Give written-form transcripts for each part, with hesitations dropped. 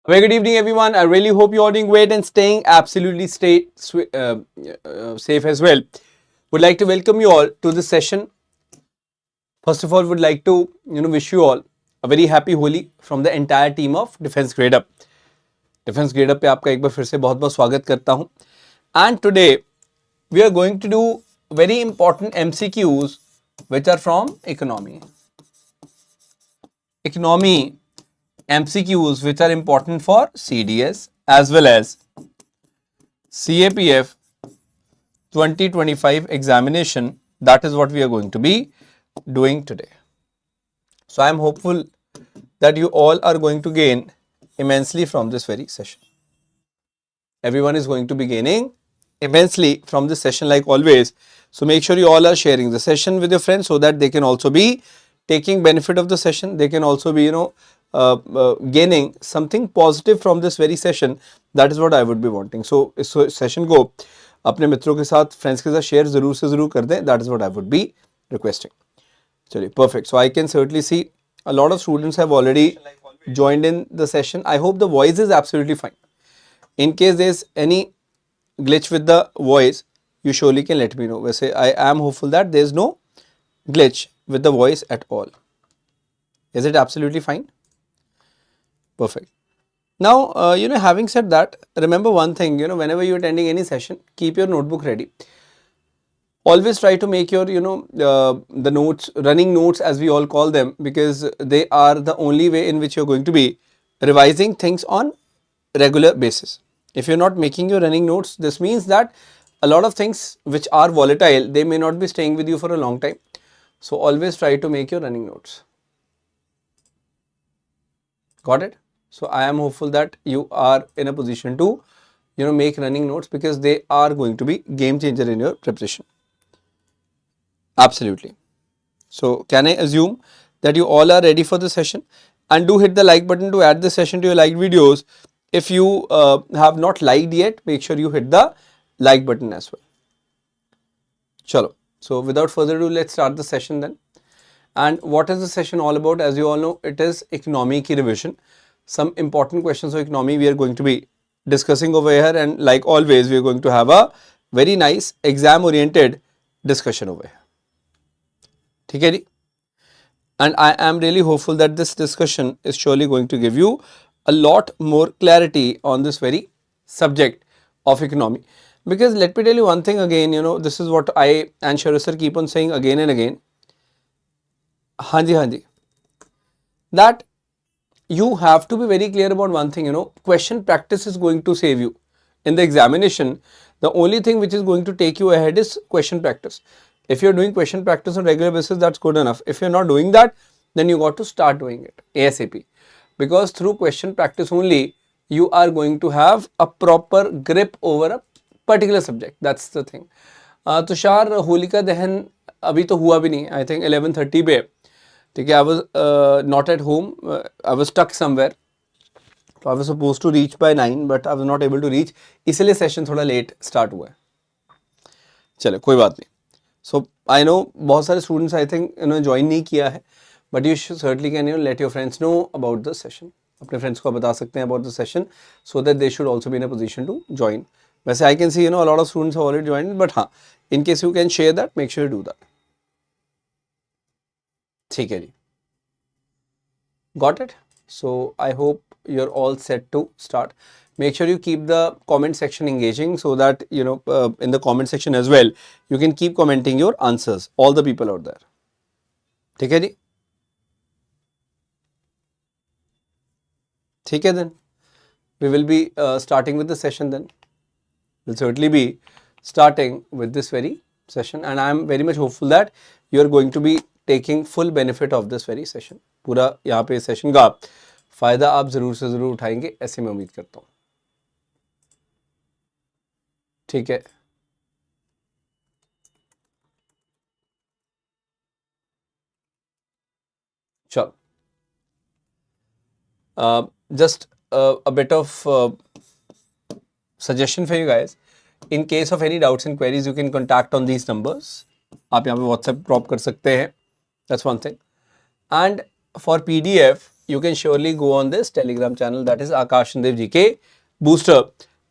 Very good evening, everyone. I really hope you're all doing great and staying absolutely safe as well. Would like to welcome you all to this session. First of all, would like to wish you all a very happy Holi from the entire team of Defense Grade Up. Defense Grade Up पे आपका एक बार फिर से बहुत बहुत स्वागत करता हूँ. And today we are going to do very important MCQs which are from economy. Economy MCQs which are important for CDS as well as CAPF 2025 examination. That is what we are going to be doing today. So I am hopeful that you all are going to gain immensely from this very session. Everyone is going to be gaining immensely from this session like always. So make sure you all are sharing the session with your friends so that they can also be taking benefit of the session. They can also be gaining something positive from this very session. That is what I would be wanting. So इस session को अपने मित्रों के साथ friends के साथ share जरूर से जरूर कर दें. That is what I would be requesting. चलिए perfect. So I can certainly see a lot of students have already joined in the session. I hope the voice is absolutely fine. In case there is any glitch with the voice, you surely can let me know. वैसे I am hopeful that there is no glitch with the voice at all. Is it absolutely fine? Perfect. Now, having said that, remember one thing, whenever you're attending any session, keep your notebook ready. Always try to make your, the notes, running notes as we all call them, because they are the only way in which you're going to be revising things on regular basis. If you're not making your running notes, this means that a lot of things which are volatile, they may not be staying with you for a long time. So always try to make your running notes. Got it? So I am hopeful that you are in a position to, make running notes because they are going to be game changer in your preparation. Absolutely. So can I assume that you all are ready for the session? And do hit the like button to add the session to your liked videos. If you have not liked yet, make sure you hit the like button as well. Chalo. So without further ado, let's start the session then. And what is the session all about? As you all know, it is economy ki revision. Some important questions of economy we are going to be discussing over here, and like always we are going to have a very nice exam oriented discussion over here. ठीक है जी? And I am really hopeful that this discussion is surely going to give you a lot more clarity on this very subject of economy. Because let me tell you one thing again, this is what I and Sharad sir keep on saying again and again. Hanji, that you have to be very clear about one thing, question practice is going to save you. In the examination, the only thing which is going to take you ahead is question practice. If you're doing question practice on regular basis, that's good enough. If you're not doing that, then you got to start doing it ASAP. Because through question practice only, you are going to have a proper grip over a particular subject. That's the thing. Tushar Holika दहन अभी तो हुआ भी नहीं. I think 11:30 पे. ठीक है, I was not at home. I was stuck somewhere. So I was supposed to reach by 9, but I was not able to reach. इसलिए session थोड़ा late start हुआ है. चलो कोई बात नहीं. So I know बहुत सारे students I think join नहीं किया है, but you should certainly can let your friends know about the session. अपने friends को बता सकते हैं about the session so that they should also be in a position to join. वैसे I can see a lot of students have already joined, but हाँ, in case you can share that, make sure you do that. ठीक है जी. Got it? So I hope you're all set to start. Make sure you keep the comment section engaging so that in the comment section as well you can keep commenting your answers, all the people out there. ठीक है जी? ठीक है then. We will be starting with the session then. We'll certainly be starting with this very session, and I am very much hopeful that you are going to be taking full benefit of this very session. पूरा यहाँ पे session का फायदा आप जरूर से जरूर उठाएंगे, ऐसे मैं उम्मीद करता हूँ. ठीक है. चलो. Just a bit of suggestion for you guys. In case of any doubts and queries, you can contact on these numbers. आप यहाँ पे WhatsApp drop कर सकते हैं. That's one thing. And for PDF, you can surely go on this Telegram channel, that is Akash Dev GK Booster.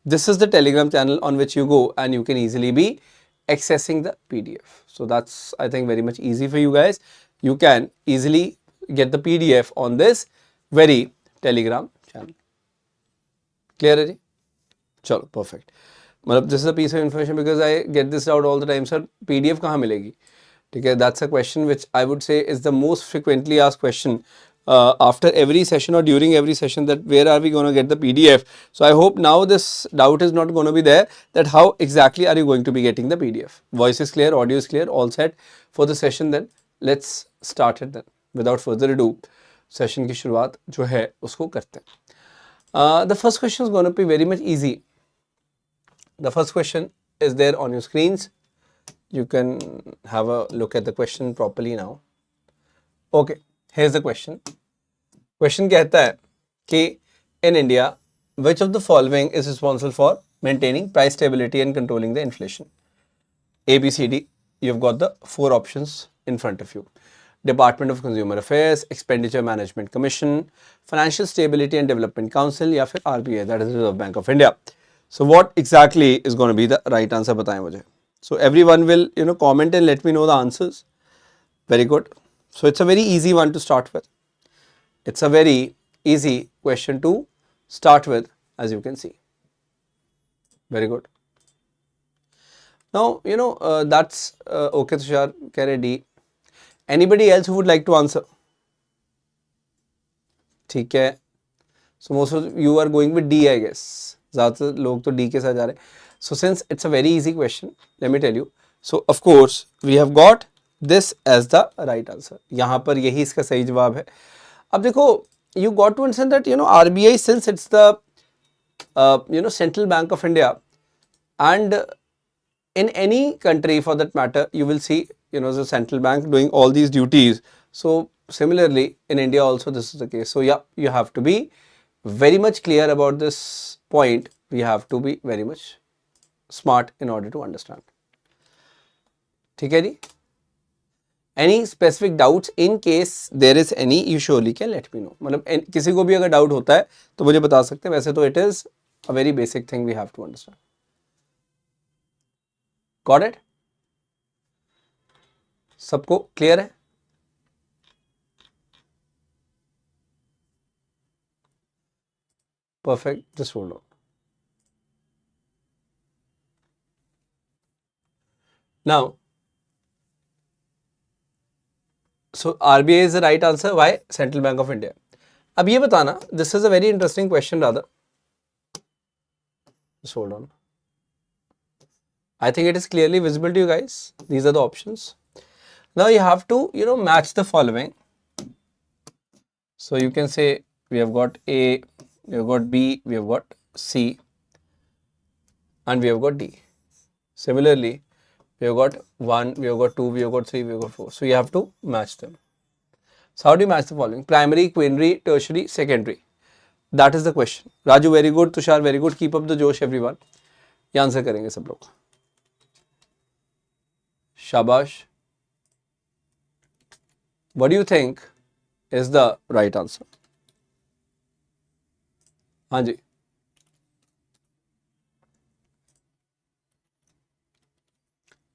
This is the Telegram channel on which you go and you can easily be accessing the PDF. So that's, I think, very much easy for you guys. You can easily get the PDF on this very Telegram channel. Clear है जी? चलो perfect. मतलब this is a piece of information because I get this out all the time. Sir, PDF कहाँ मिलेगी? ठीक है, that's a question which I would say is the most frequently asked question after every session or during every session, that where are we going to get the PDF. So I hope now this doubt is not going to be there, that how exactly are you going to be getting the PDF. Voice is clear, audio is clear, all set for the session. Then let's start it then. Without further ado, session की शुरुआत जो है उसको करते हैं. The first question is going to be very much easy. The first question is there on your screens. You can have a look at the question properly now. Okay, here's the question. Question कहता है कि in India, which of the following is responsible for maintaining price stability and controlling the inflation? A, B, C, D. You've got the 4 options in front of you. Department of Consumer Affairs, Expenditure Management Commission, Financial Stability and Development Council, या फिर RBI, that is Reserve Bank of India. So what exactly is going to be the right answer? बताएं मुझे. So everyone will comment and let me know the answers. Very good. So it's a very easy one to start with. It's a very easy question to start with, as you can see. Very good. Now that's okay. Tushar, kare D. Anybody else who would like to answer? ठीक है. So most of you are going with D, I guess. ज़्यादातर लोग तो D के साथ जा रहे हैं. So since it's a very easy question, let me tell you. So of course we have got this as the right answer. यहाँ पर यही इसका सही जवाब है. अब देखो, you got to understand that RBI, since it's the Central Bank of India, and in any country for that matter, you will see the central bank doing all these duties. So similarly in India also this is the case. So yeah, you have to be very much clear about this point. We have to be very much smart in order to understand. ठीक है जी? Any specific doubts? In case there is any, you surely can let me know. मतलब किसी को भी अगर doubt होता है तो मुझे बता सकते हैं. वैसे तो it is a very basic thing we have to understand. Got it? सबको क्लियर है? Perfect. Just hold on. Now, so RBI is the right answer. Why? Central Bank of India. अब ये बताना, this is a very interesting question rather. Just hold on. I think it is clearly visible to you guys. These are the options. Now you have to, match the following. So you can say we have got A, we have got B, we have got C, and we have got D. Similarly, we have got 1, we have got 2, we have got 3, we have got 4. So you have to match them. So how do you match the following? Primary, quaternary, tertiary, secondary. That is the question. Raju, very good. Tushar, very good. Keep up the josh, everyone. ये answer करेंगे सब लोग. शाबाश. What do you think is the right answer? हाँ जी.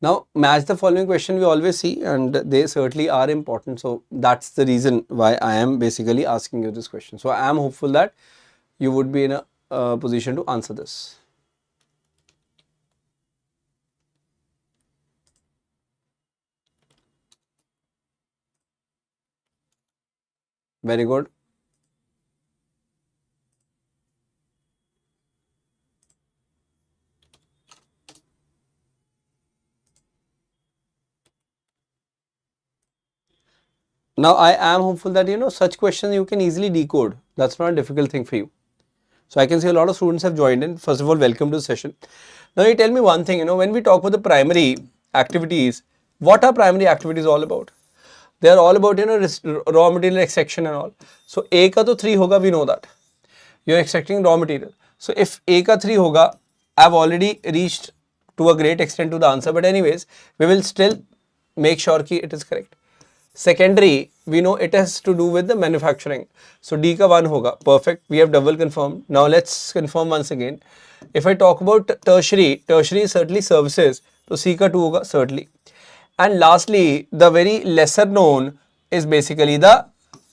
Now match the following question we always see, and they certainly are important. So that's the reason why I am basically asking you this question. So I am hopeful that you would be in a position to answer this. Very good. Now I am hopeful that such questions you can easily decode. That's not a difficult thing for you. So I can see a lot of students have joined in. First of all, welcome to the session. Now you tell me one thing, when we talk about the primary activities, what are primary activities all about? They are all about raw material extraction and all. So A का तो 3 होगा, we know that. You are extracting raw material. So if A का 3 होगा, I have already reached to a great extent to the answer. But anyways, we will still make sure कि it is correct. Secondary, we know it has to do with the manufacturing. So D ka 1 hoga. Perfect. We have double confirmed. Now let's confirm once again. If I talk about tertiary, tertiary is certainly services. So C ka 2 hoga, certainly. And lastly, the very lesser known is basically the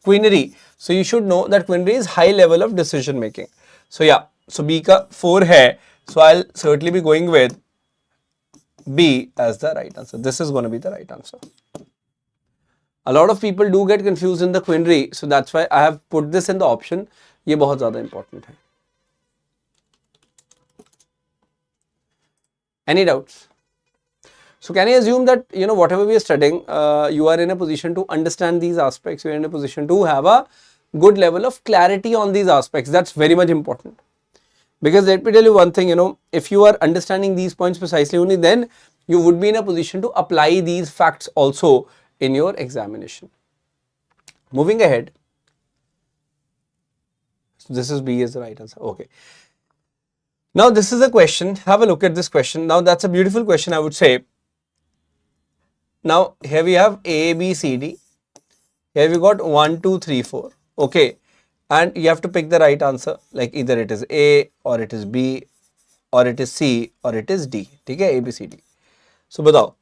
quinary. So you should know that quinary is high level of decision making. So yeah, so B ka 4 hai. So I'll certainly be going with B as the right answer. This is going to be the right answer. A lot of people do get confused in the quinary, so that's why I have put this in the option. ये बहुत ज़्यादा important है. Any doubts? So can I assume that whatever we are studying, you are in a position to understand these aspects. You are in a position to have a good level of clarity on these aspects. That's very much important. Because let me tell you one thing, if you are understanding these points precisely, only then you would be in a position to apply these facts also in your examination. Moving ahead. So this is B is the right answer. Okay. Now this is a question. Have a look at this question. Now that's a beautiful question, I would say. Now here we have A, B, C, D. Here we got 1, 2, 3, 4. Okay. And you have to pick the right answer. Like either it is A or it is B or it is C or it is D. Okay, A, B, C, D. So batao,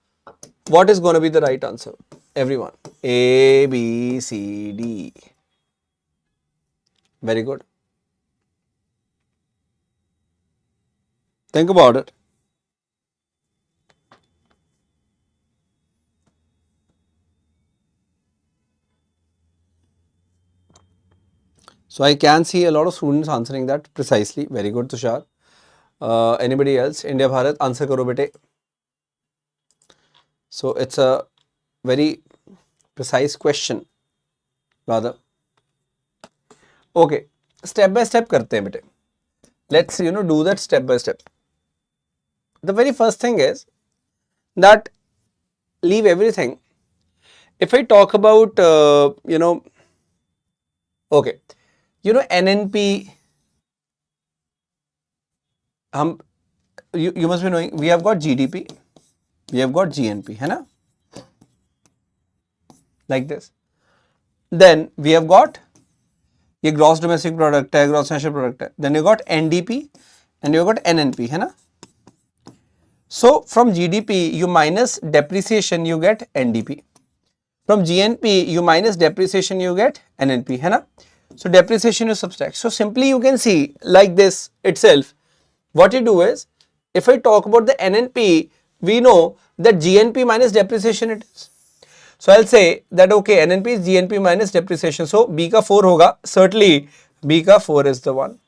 what is going to be the right answer? Everyone. A, B, C, D. Very good. Think about it. So I can see a lot of students answering that precisely. Very good, Tushar. Anybody else? India Bharat, answer karo bete. So it's a very precise question, rather. Okay, step by step karte hain bete. Let's do that step by step. The very first thing is that leave everything. If I talk about okay, NNP, you must be knowing, we have got GDP, we have got GNP, hai na? Like this. Then we have got ये gross domestic product है, gross national product है. Then you got NDP and you got NNP, है ना? So from GDP you minus depreciation, you get NDP. From GNP you minus depreciation, you get NNP, है ना? So depreciation you subtract. So simply you can see like this itself. What you do is, if I talk about the NNP, we know that GNP minus depreciation it is. So I'll say that okay, NNP is GNP minus depreciation. So B ka 4 hoga. Certainly B ka 4 is the one.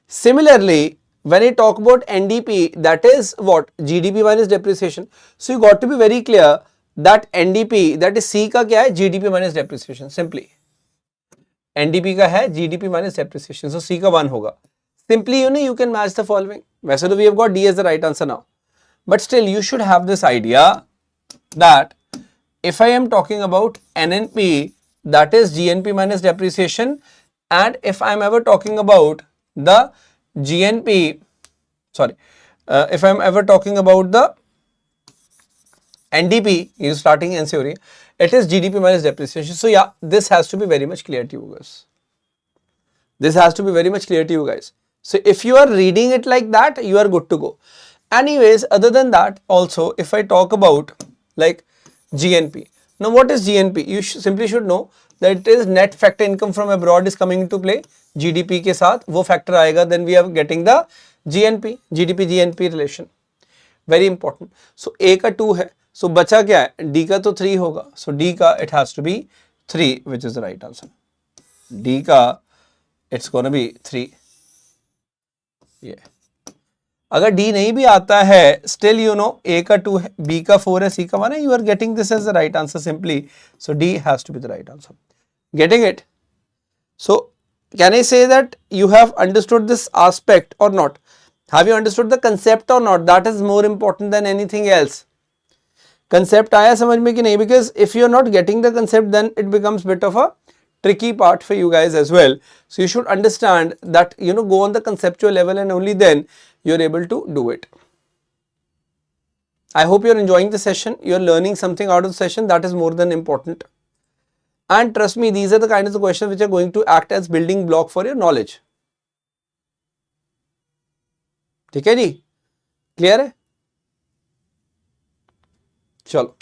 Similarly, when I talk about NDP, that is what? GDP minus depreciation. So you got to be very clear that NDP, that is C ka kya hai? GDP minus depreciation. Simply NDP का है GDP minus depreciation. So C का 1 होगा. Simply you can match the following. वैसे तो we have got D as the right answer now. But still you should have this idea that if I am talking about NNP, that is GNP minus depreciation, and if I am ever talking about the GNP, if I am ever talking about the NDP, is starting NCORE, it is GDP minus depreciation. So yeah, this has to be very much clear to you guys. This has to be very much clear to you guys. So if you are reading it like that, you are good to go. Anyways, other than that, also if I talk about like GNP. Now what is GNP? You simply should know that it is net factor income from abroad is coming into play. GDP के साथ वो factor आएगा, then we are getting the GNP, GDP GNP relation. Very important. So A का 2 है. So बचा क्या है? D का तो 3 होगा. So D का it has to be 3, which is the right answer. D का it's gonna be 3. Yeah. अगर D नहीं भी आता है, still A का 2 है, B का 4 है, C का 1 है, you are getting this as the right answer simply. So D has to be the right answer. Getting it? So can I say that you have understood this aspect or not? Have you understood the concept or not? That is more important than anything else. Concept आया समझ में कि नहीं? Because if you are not getting the concept, then it becomes bit of a tricky part for you guys as well. So you should understand that go on the conceptual level, and only then you are able to do it. I hope you're enjoying the session. You're learning something out of the session. That is more than important. And trust me, these are the kinds of questions which are going to act as building block for your knowledge. ठीक है जी? Clear है? चलो.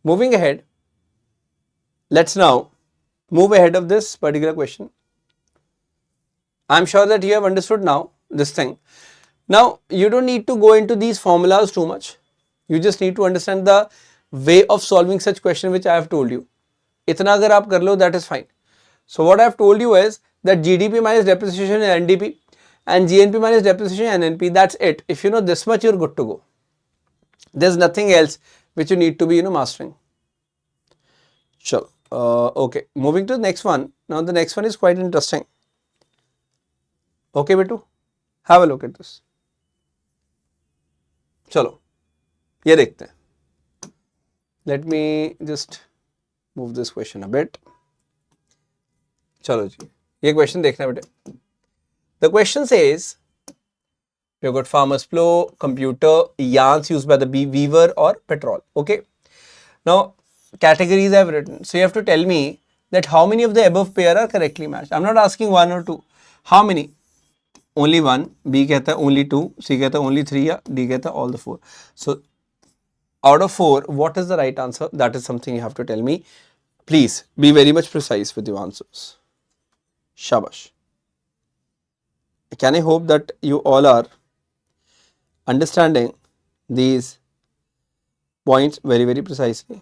Moving ahead. Let's now move ahead of this particular question. I'm sure that you have understood now this thing. Now, you don't need to go into these formulas too much. You just need to understand the way of solving such question which I have told you. Itna agar aap kar lo, that is fine. So, what I have told you is that GDP minus depreciation is NDP and GNP minus depreciation NNP. That's it. If you know this much, you're good to go. There's nothing else which you need to be, mastering. Sure. Okay. Moving to the next one. Now, the next one is quite interesting. Okay, Betu? Have a look at this. चलो ये देखते हैं. Let me just move this question a bit. चलो जी ये question देखना बेटे. The question says you've got farmer's plow, computer, yarns used by the weaver or petrol. Okay. Now categories I've written. So you have to tell me that how many of the above pair are correctly matched. I'm not asking one or two. How many? Only one, B कहता है only two, C कहता है only three या D कहता है all the four. So out of four, what is the right answer? That is something you have to tell me. Please be very much precise with your answers. Shabash. Can I hope that you all are understanding these points very, very precisely?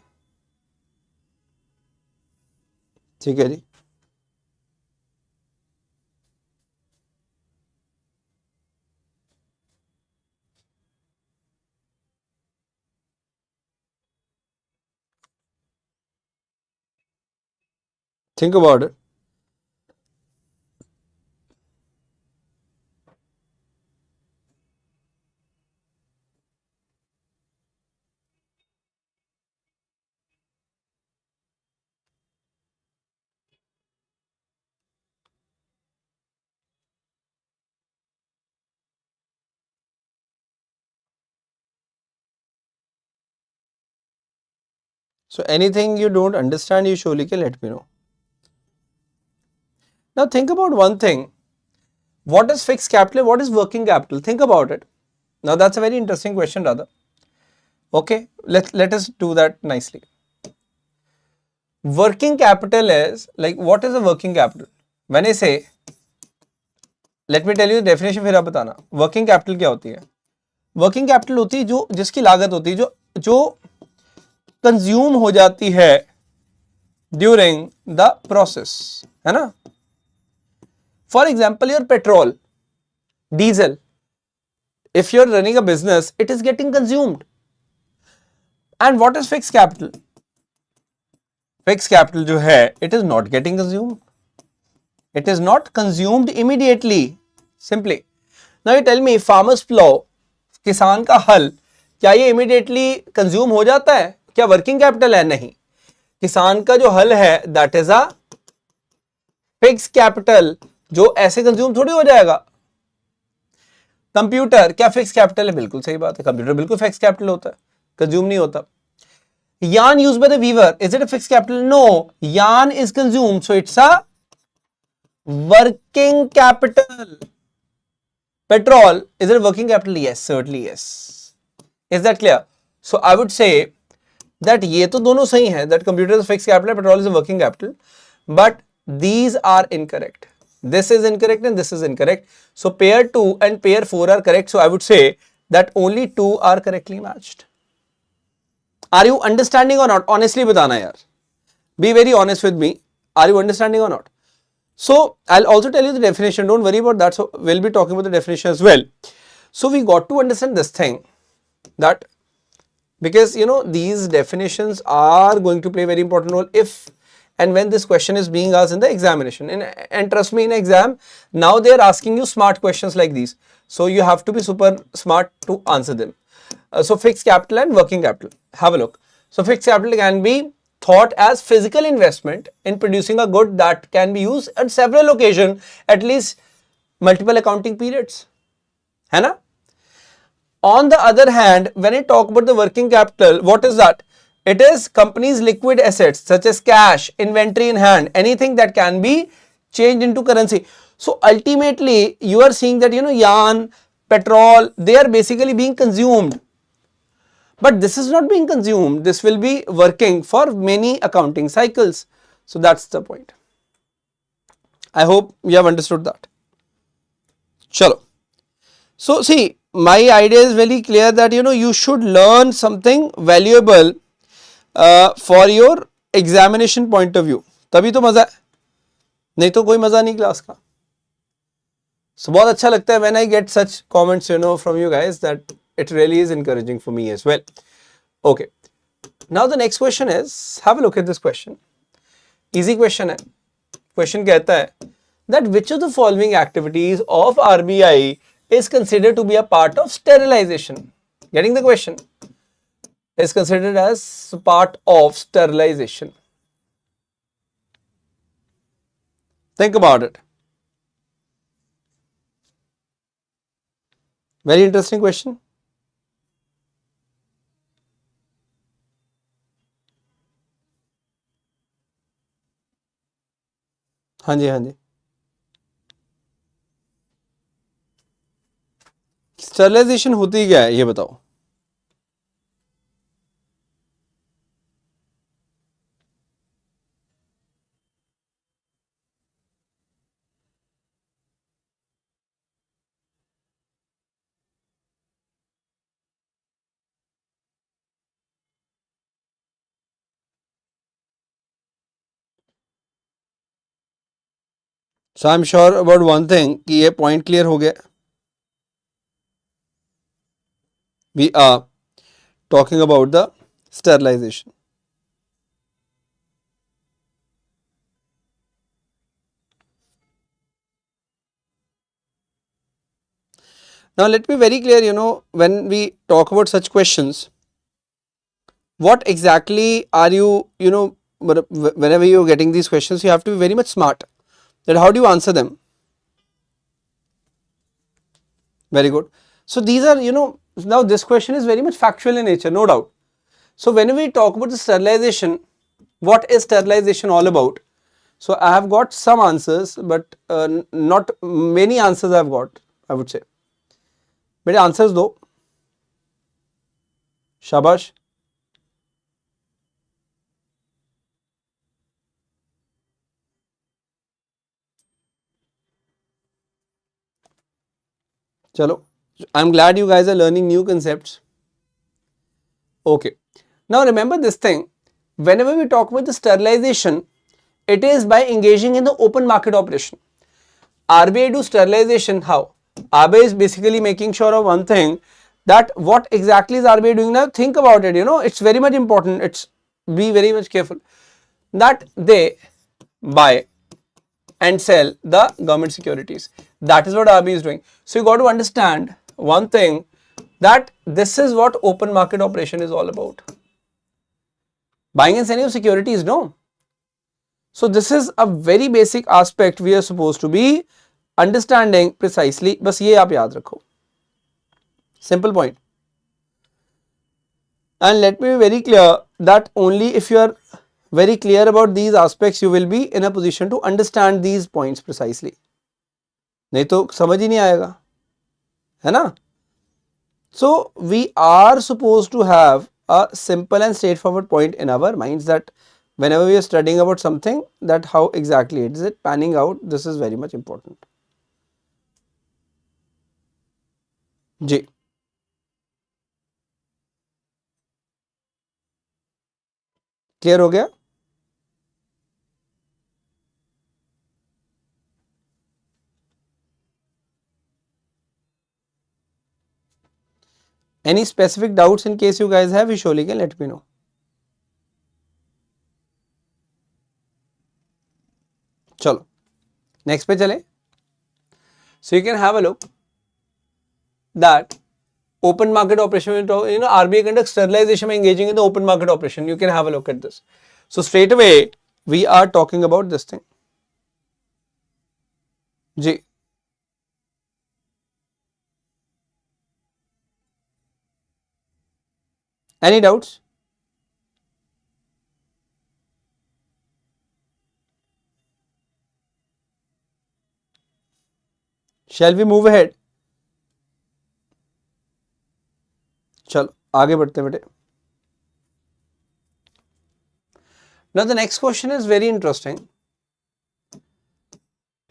ठीक है जी. Think about it. So anything you don't understand, you surely can let me know. Now think about one thing. What is fixed capital? What is working capital? Think about it. Now that's a very interesting question, rather. Okay, let us do that nicely. Working capital is like, what is a working capital? When I say, let me tell you the definition, फिर आप बताना. Working capital क्या होती है? Working capital होती है जो जिसकी लागत होती है जो कंज्यूम हो जाती है ड्यूरिंग द प्रोसेस, है ना? For example your petrol, diesel, if you are running a business, it is getting consumed. And what is fix capital? Fix capital जो है, it is not getting consumed. It is not consumed immediately. Simply now you tell me, farmers plough, किसान का हल, क्या ये immediately consume हो जाता है? क्या वर्किंग कैपिटल है? नहीं. किसान का जो हल है, that is a fix capital, जो ऐसे कंज्यूम थोड़ी हो जाएगा. कंप्यूटर क्या फिक्स कैपिटल है? बिल्कुल सही बात है, कंप्यूटर बिल्कुल फिक्स कैपिटल होता है, कंज्यूम नहीं होता. yarn used by the weaver, is it a fixed capital? No, yarn is consumed, so it's a working capital. Petrol, is it a working capital? Yes, certainly yes. Is that clear? So I would say that ये तो दोनों सही हैं, that computer is fixed capital, petrol is a working capital, but these are incorrect. This is incorrect and this is incorrect. So pair 2 and pair 4 are correct. So I would say that only 2 are correctly matched. Are you understanding or not? Honestly बताना यार. Be very honest with me. Are you understanding or not? So I'll also tell you the definition. Don't worry about that. So we'll be talking about the definition as well. So we got to understand this thing, that because these definitions are going to play a very important role if and when this question is being asked in the examination. And trust me, in exam, now they are asking you smart questions like these. So you have to be super smart to answer them. So fixed capital and working capital. Have a look. So fixed capital can be thought as physical investment in producing a good that can be used at several occasions, at least multiple accounting periods. है ना? On the other hand, when I talk about the working capital, what is that? It is company's liquid assets such as cash, inventory in hand, anything that can be changed into currency. So ultimately, you are seeing that yarn, petrol, they are basically being consumed. But this is not being consumed. This will be working for many accounting cycles. So that's the point. I hope you have understood that. Chalo. So see, my idea is very clear that you should learn something valuable for your examination point of view. तभी तो मजा है, नहीं तो कोई मजा नहीं class का. So बहुत अच्छा लगता है when I get such comments from you guys, that it really is encouraging for me as well. Okay. Now the next question is, have a look at this question. Easy question है. Question कहता है that which of the following activities of RBI is considered to be a part of sterilization? Getting the question? Is considered as part of sterilization. Think about it. Very interesting question. हाँ जी, हाँ जी. Sterilization होती क्या है ये बताओ. So I'm sure about one thing कि ये point clear हो गया. We are talking about the sterilization. Now let me be very clear, when we talk about such questions, what exactly are you, whenever you're getting these questions, you have to be very much smart. That how do you answer them? Very good. So these are, now this question is very much factual in nature, no doubt. So when we talk about the sterilization, what is sterilization all about? So I have got some answers, but not many answers I have got, I would say. मेरे answers दो. शाबाश. चलो. I'm glad you guys are learning new concepts. Okay. Now remember this thing. Whenever we talk about the sterilization, it is by engaging in the open market operation. RBI do sterilization how? RBI is basically making sure of one thing, that what exactly is RBI doing now? Think about it, it's very much important. Be very much careful that they buy and sell the government securities. That is what RBI is doing. So you got to understand one thing, that this is what open market operation is all about. Buying and selling of securities, no. So this is a very basic aspect we are supposed to be understanding precisely. बस ये आप याद रखो. Simple point. And let me be very clear that only if you are very clear about these aspects, you will be in a position to understand these points precisely. नहीं तो समझ ही नहीं आएगा, है ना? So we are supposed to have a simple and straightforward point in our minds, that whenever we are studying about something, that how exactly it is panning out. This is very much important. जी. Clear हो गया? Any specific doubts in case you guys have, you surely can let me know. चलो next पे चले. So you can have a look that open market operation, RBI conducts sterilization by engaging in the open market operation. You can have a look at this. So straight away we are talking about this thing. Ji. Any doubts? Shall we move ahead? चलो आगे बढ़ते बेटे. Now the next question is very interesting.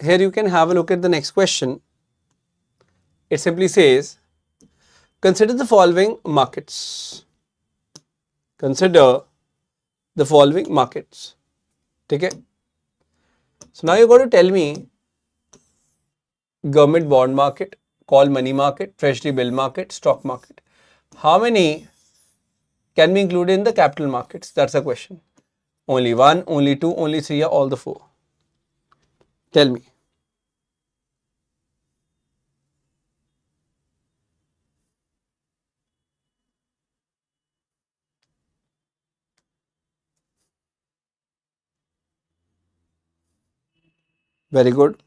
Here you can have a look at the next question. It simply says, consider the following markets. Consider the following markets. Okay. So now you're going to tell me government bond market, call money market, treasury bill market, stock market. How many can be included in the capital markets? That's the question. Only one, only two, only three, or all the four? Tell me. Very good.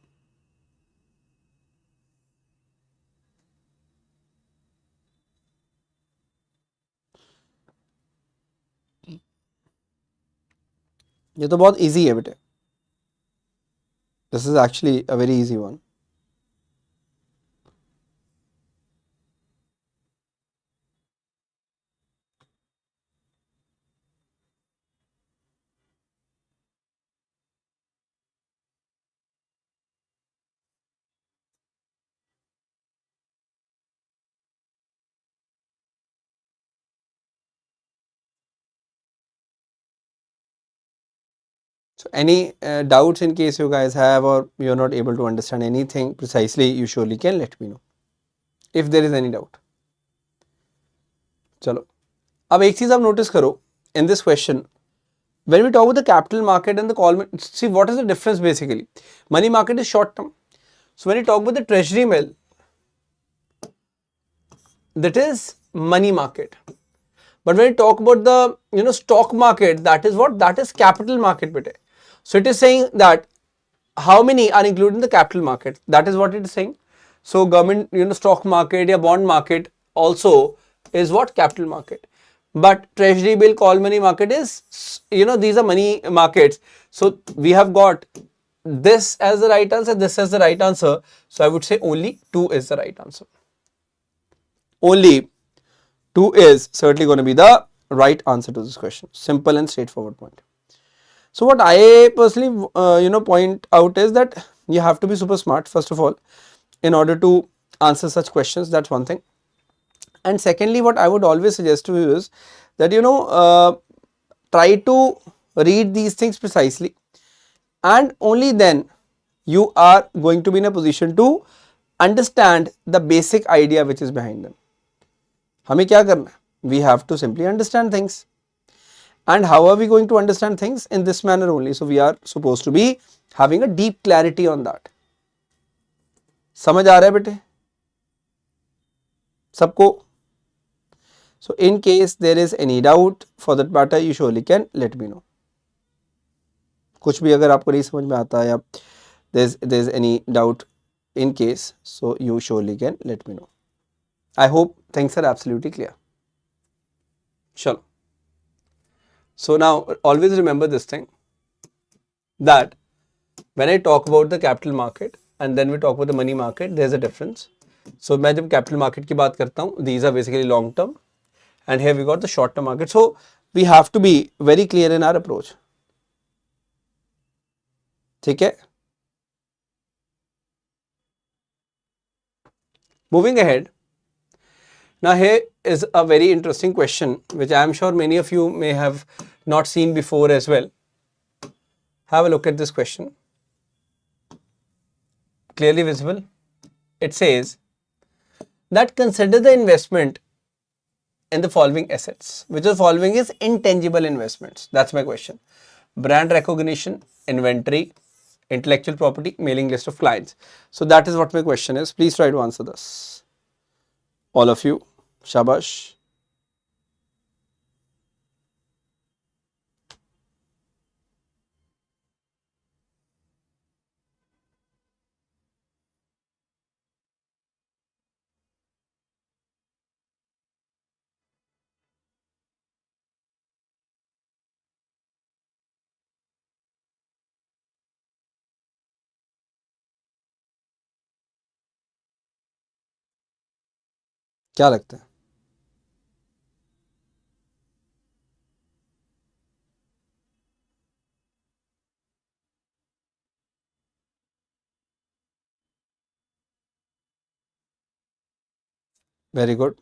ये तो बहुत easy है बेटे. This is actually a very easy one. So any doubts in case you guys have, or you're not able to understand anything precisely, you surely can let me know if there is any doubt. चलो अब एक चीज आप notice करो in this question. When we talk about the capital market and the call, see what is the difference basically. Money market is short term. So when you talk about the treasury bill, that is money market. But when you talk about the stock market, that is what? That is capital market bete. So it is saying that how many are included in the capital market? That is what it is saying. So government stock market or bond market also is what? Capital market. But treasury bill, call money market is these are money markets. So we have got this as the right answer, this as the right answer. So I would say only 2 is the right answer. Only 2 is certainly going to be the right answer to this question. Simple and straightforward point. So what I personally point out is that you have to be super smart first of all in order to answer such questions. That's one thing. And secondly, what I would always suggest to you is that try to read these things precisely, and only then you are going to be in a position to understand the basic idea which is behind them. हमें क्या करना है? We have to simply understand things. And how are we going to understand things? In this manner only. So we are supposed to be having a deep clarity on that. समझ आ रहा है बेटे सबको? So in case there is any doubt, for that matter, you surely can let me know. कुछ भी अगर आपको नहीं समझ में आता है या there's any doubt in case, so you surely can let me know. I hope things are absolutely clear. Chalo. So now always remember this thing, that when I talk about the capital market and then we talk about the money market, there's a difference. So मैं जब capital market की बात करता हूँ, these are basically long term, and here we got the short term market. So we have to be very clear in our approach. ठीक है? Moving ahead. Now here is a very interesting question which I am sure many of you may have not seen before as well. Have a look at this question. Clearly visible. It says that consider the investment in the following assets. Which of the following is intangible investments? That's my question. Brand recognition, inventory, intellectual property, mailing list of clients. So that is what my question is. Please try to answer this. All of you. Shabash. क्या लगता है? Very good.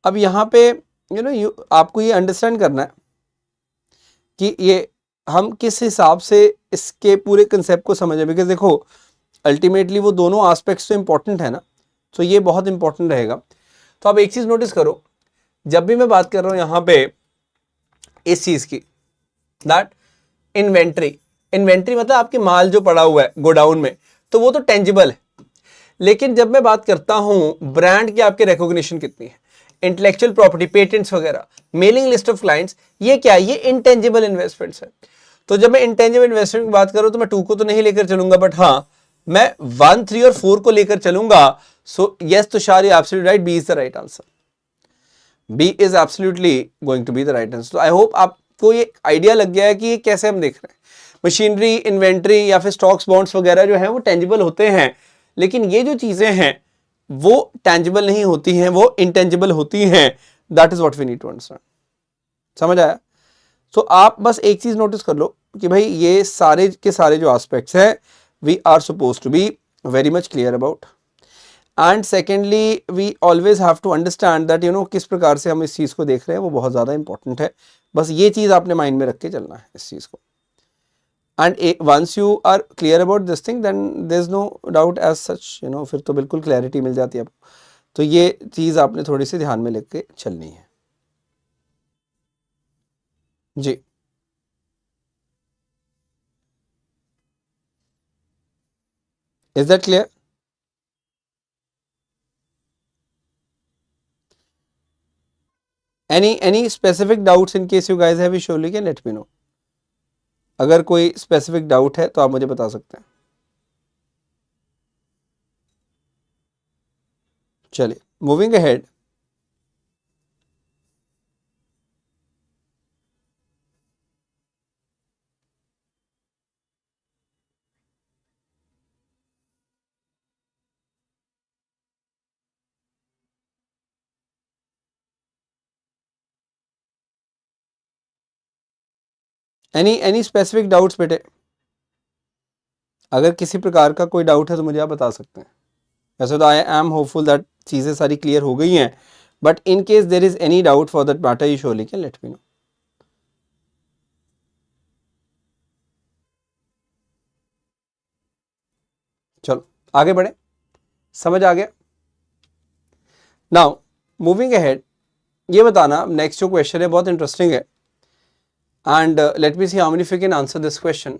अब यहाँ पे आपको ये understand करना है कि ये हम किस हिसाब से इसके पूरे कंसेप्ट को समझें, बिकॉज देखो अल्टीमेटली वो दोनों एस्पेक्ट्स तो इंपॉर्टेंट है ना, तो ये बहुत इंपॉर्टेंट रहेगा. तो आप एक चीज नोटिस करो, जब भी मैं बात कर रहा हूं यहां पे इस चीज की, दैट इन्वेंट्री. इन्वेंट्री मतलब आपके माल जो पड़ा हुआ है गोडाउन में, तो वो तो टेंजिबल है. लेकिन जब मैं बात करता हूं ब्रांड की आपकी रिकॉग्निशन कितनी है, इंटेलेक्चुअल प्रॉपर्टी, पेटेंट्स वगैरह, मेलिंग लिस्ट ऑफ क्लाइंट्स, ये क्या है? ये इंटेंजिबल इन्वेस्टमेंट्स है. तो जब मैं इंटेंजिबल इन्वेस्टमेंट की बात करूं तो मैं 2 को तो नहीं लेकर चलूंगा, बट हाँ मैं 1, 3 और 4 को लेकर चलूंगा. So yes Tushar, you absolutely right, B is the right answer. B is absolutely going to be the right answer. तो आई होप आपको ये आइडिया लग गया है कि ये कैसे हम देख रहे हैं. मशीनरी, इन्वेंट्री या फिर स्टॉक्स, बॉन्ड्स वगैरह जो है वो टेंजिबल होते हैं, लेकिन ये जो चीजें हैं वो टेंजिबल नहीं होती हैं, वो इंटेंजिबल होती हैं. That is what we need to understand. समझ आया? तो आप बस एक चीज नोटिस कर लो कि भाई ये सारे के सारे जो एस्पेक्ट्स हैं we are suppose to be very much clear about. And secondly we always have to understand that किस प्रकार से हम इस चीज़ को देख रहे हैं वो बहुत ज़्यादा इंपॉर्टेंट है. बस ये चीज़ आपने माइंड में रख के चलना है इस चीज़ को. And once you are clear about this thing then there is no doubt as such, फिर तो बिल्कुल क्लैरिटी मिल जाती है आपको. तो ये चीज़ आपने थोड़ी सी ध्यान में लेके चलनी है. जी. Is that clear? any specific doubts in case you guys have, you surely can let me know. अगर कोई स्पेसिफिक डाउट है तो आप मुझे बता सकते हैं. चलिए moving ahead. Any specific doubts बेटे? अगर किसी प्रकार का कोई डाउट है तो मुझे आप बता सकते हैं. वैसे तो आई एम होपफुल दैट चीज़ें सारी क्लियर हो गई हैं, but in case there is any doubt for that matter you surely can let me know. चलो आगे बढ़े. समझ आ गया? नाउ मूविंग अहेड, ये बताना नेक्स्ट जो क्वेश्चन है बहुत इंटरेस्टिंग है. And let me see how many of you can answer this question.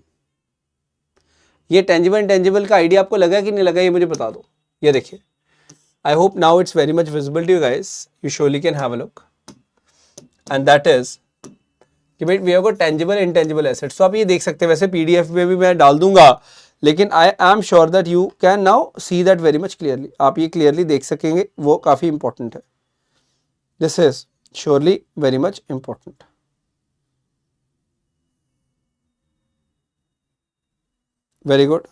ये टेंजिबल इंटेंजिबल का आइडिया आपको लगा कि नहीं लगा, ये मुझे बता दो. ये देखिए, I hope now it's very much visible to you guys. You surely can have a look. And that is कि भाई we have got tangible intangible assets. तो आप ये देख सकते हैं, वैसे PDF में भी मैं डाल दूंगा, लेकिन I am sure that you can now see that very much clearly. आप ये clearly देख सकेंगे, वो काफ़ी important है. This is surely very much important. Very good.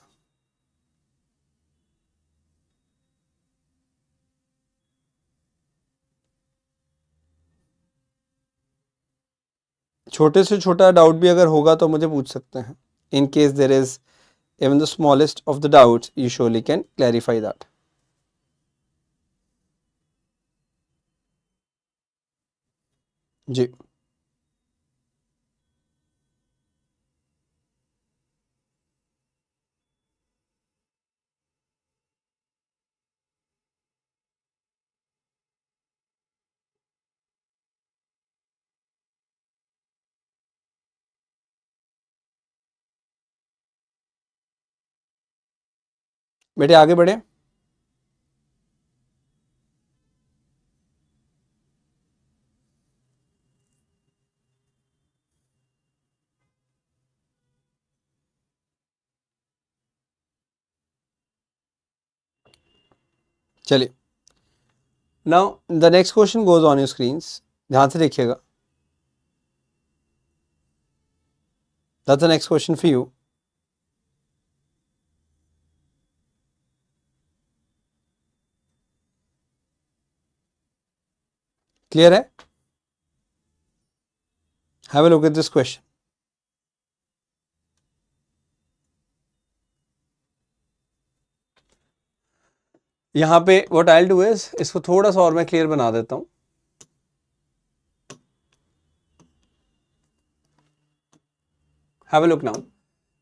छोटे से छोटा डाउट भी अगर होगा तो मुझे पूछ सकते हैं. In case there is even the smallest of the doubts, you surely can clarify that. जी. बेटे आगे बढ़े. चलिए. Now the next question goes on your screens. ध्यान से देखिएगा. That's the next question for you. Clear है? Have a look at this question. यहाँ पे what I'll do is इसको थोड़ा सा और मैं क्लियर बना देता हूँ. Have a look now.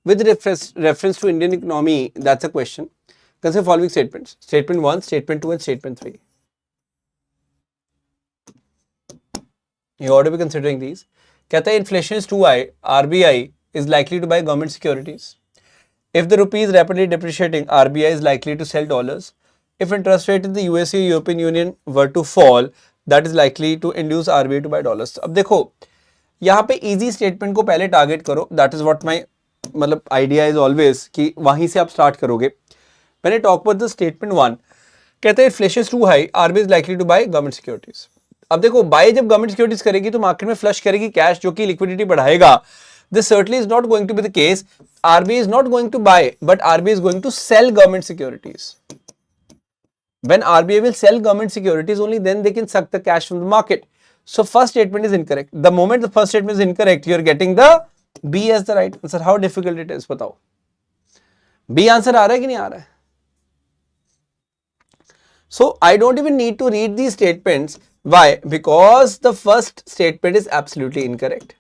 With reference to Indian economy, that's a question. Consider following statements. Statement 1, Statement 2 and Statement 3. You ought to be considering these. कहता है inflation is too high, RBI is likely to buy government securities. If the rupee is rapidly depreciating, RBI is likely to sell dollars. If interest rate in the USA or European Union were to fall, that is likely to induce RBI to buy dollars. अब देखो यहाँ पे easy statement को पहले target करो. That is what my मतलब idea is always कि वहीं से आप start करोगे. When I talk about the statement 1, कहते हैं inflation is too high, RBI is likely to buy government securities. अब देखो बाय जब गवर्नमेंट सिक्योरिटीज करेगी तो मार्केट में फ्लश करेगी कैश जो कि लिक्विडिटी बढ़ाएगा. This certainly is not going to be the case. RBI is not going to buy but RBI is going to sell government securities. When RBI will sell government securities, only then they can suck the cash from the market. So first statement is incorrect. The moment the first statement is incorrect, you are getting the B as the right answer. How difficult it is, बताओ. B answer आ रहा है कि नहीं आ रहा है? So I don't even need to read these statements. Why? Because the first statement is absolutely incorrect.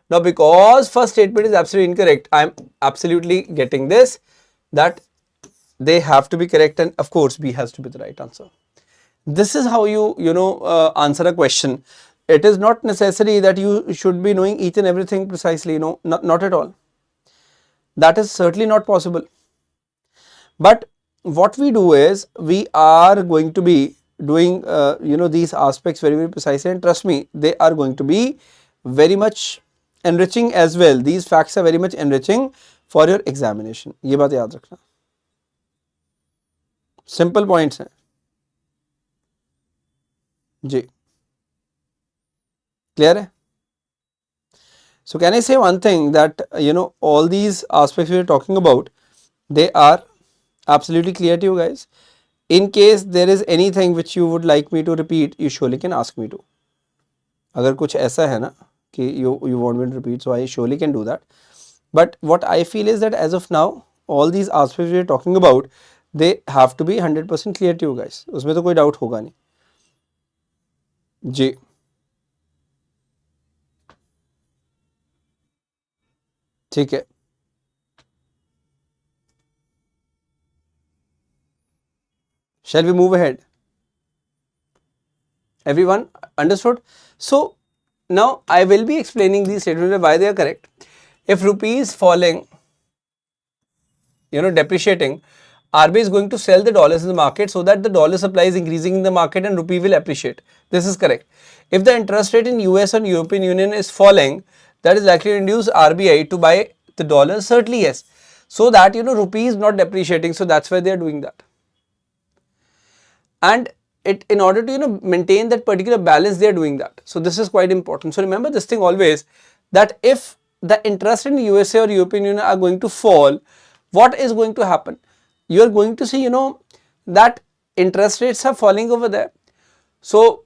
Now because first statement is absolutely incorrect, I am absolutely getting this, that they have to be correct, and of course B has to be the right answer. This is how you answer a question. It is not necessary that you should be knowing each and everything precisely, not at all. That is certainly not possible. But what we do is we are going to be doing these aspects very, very precisely, and trust me, they are going to be very much enriching as well. These facts are very much enriching for your examination. ये बात याद रखना. Simple points हैं जी. Clear है? So can I say one thing, that all these aspects we are talking about, they are absolutely clear to you guys. In case there is anything which you would like me to repeat, you surely can ask me to. अगर कुछ ऐसा है ना कि you want me to repeat, so I surely can do that. But what I feel is that as of now, all these aspects we are talking about, they have to be 100% clear to you guys. उसमें तो कोई doubt होगा नहीं जी. ठीक है. Shall we move ahead? Everyone understood? So now I will be explaining these statements why they are correct. If rupee is falling, depreciating, RBI is going to sell the dollars in the market so that the dollar supply is increasing in the market and rupee will appreciate. This is correct. If the interest rate in US and European Union is falling, that is likely to induce RBI to buy the dollars. Certainly yes. So that rupee is not depreciating, so that's why they are doing that. And in order to maintain that particular balance, they are doing that. So this is quite important. So remember this thing always, that if the interest in USA or European Union are going to fall, what is going to happen? You are going to see that interest rates are falling over there. So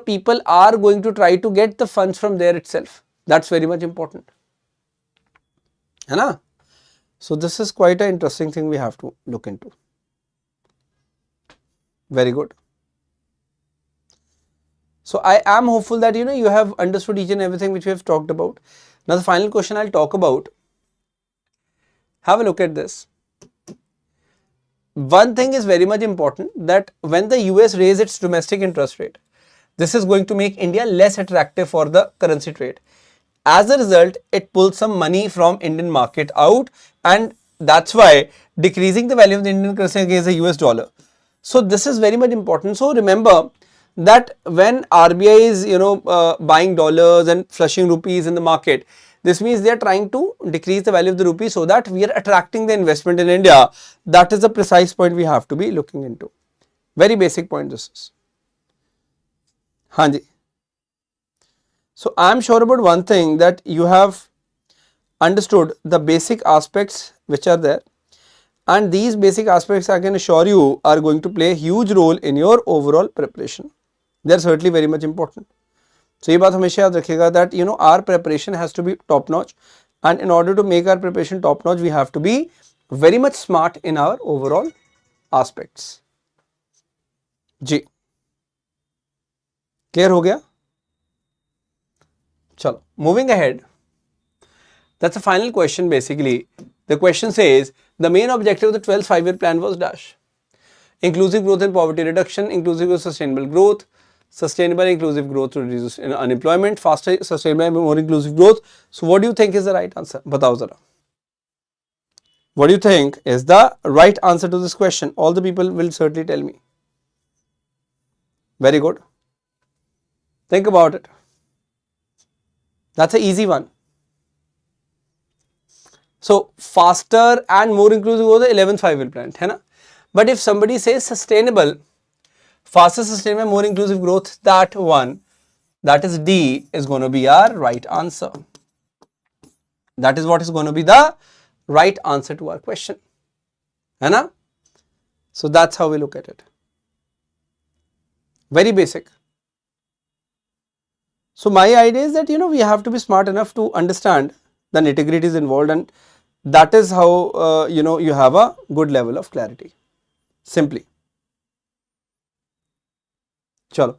people are going to try to get the funds from there itself. That's very much important. है ना? So this is quite an interesting thing we have to look into. Very good. So I am hopeful that you have understood each and everything which we have talked about. Now the final question I'll talk about. Have a look at this. One thing is very much important, that when the US raise its domestic interest rate, this is going to make India less attractive for the currency trade. As a result, it pulls some money from Indian market out, and that's why decreasing the value of the Indian currency against the US dollar. So this is very much important. So remember that when RBI is buying dollars and flushing rupees in the market, this means they are trying to decrease the value of the rupee so that we are attracting the investment in India. That is the precise point we have to be looking into. Very basic point this is. Hanji. So I am sure about one thing, that you have understood the basic aspects which are there, and these basic aspects I can assure you are going to play a huge role in your overall preparation. They are certainly very much important. So ये बात हमेशा याद रखिएगा that our preparation has to be top notch, and in order to make our preparation top notch we have to be very much smart in our overall aspects. Ji clear हो गया? चलो moving ahead, that's the final question. Basically the question says the main objective of the 12th 5-year plan was dash: inclusive growth and poverty reduction, inclusive growth, sustainable growth, sustainable inclusive growth to reduce unemployment, faster sustainable and more inclusive growth. So what do you think is the right answer? बताओ जरा. What do you think is the right answer to this question? All the people will certainly tell me. Very good. Think about it. That's an easy one. So faster and more inclusive was the 11th 5-year plan, है ना? But if somebody says sustainable, faster, sustainable, more inclusive growth, that one, that is D, is going to be our right answer. That is what is going to be the right answer to our question, है ना? So that's how we look at it. Very basic. So my idea is that we have to be smart enough to understand the nitty-gritties involved, and that is how you have a good level of clarity. Simply. Chalo.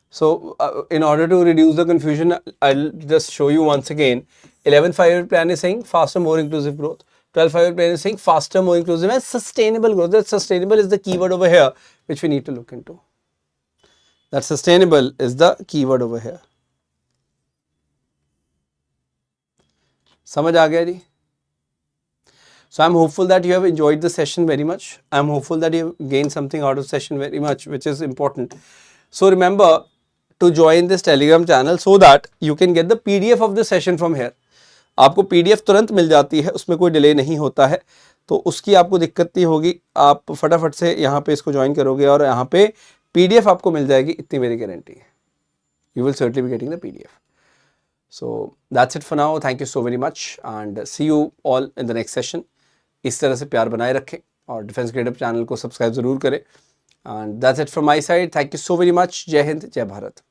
So in order to reduce the confusion, I'll just show you once again. 11th 5-year plan is saying faster, more inclusive growth. 12th 5-year plan is saying faster, more inclusive and sustainable growth. That sustainable is the keyword over here which we need to look into. That sustainable is the keyword over here. समझ आ गया जी? So I'm hopeful that you have enjoyed the session very much. I'm hopeful that you have gained something out of the session very much, which is important. So remember to join this Telegram channel so that you can get the PDF of the session from here. आपको PDF तुरंत मिल जाती है, उसमें कोई delay नहीं होता है, तो उसकी आपको दिक्कत नहीं होगी. आप फटाफट से यहाँ पे इसको ज्वाइन करोगे और यहाँ पे PDF आपको मिल जाएगी, इतनी मेरी गारंटी है. You will certainly be getting the PDF. So that's it for now. Thank you so very much and see you all in the next session. इस तरह से प्यार बनाए रखें और डिफेंस ग्रेड अप चैनल को सब्सक्राइब जरूर करें. And that's it from my side. Thank you so very much. जय हिंद, जय भारत.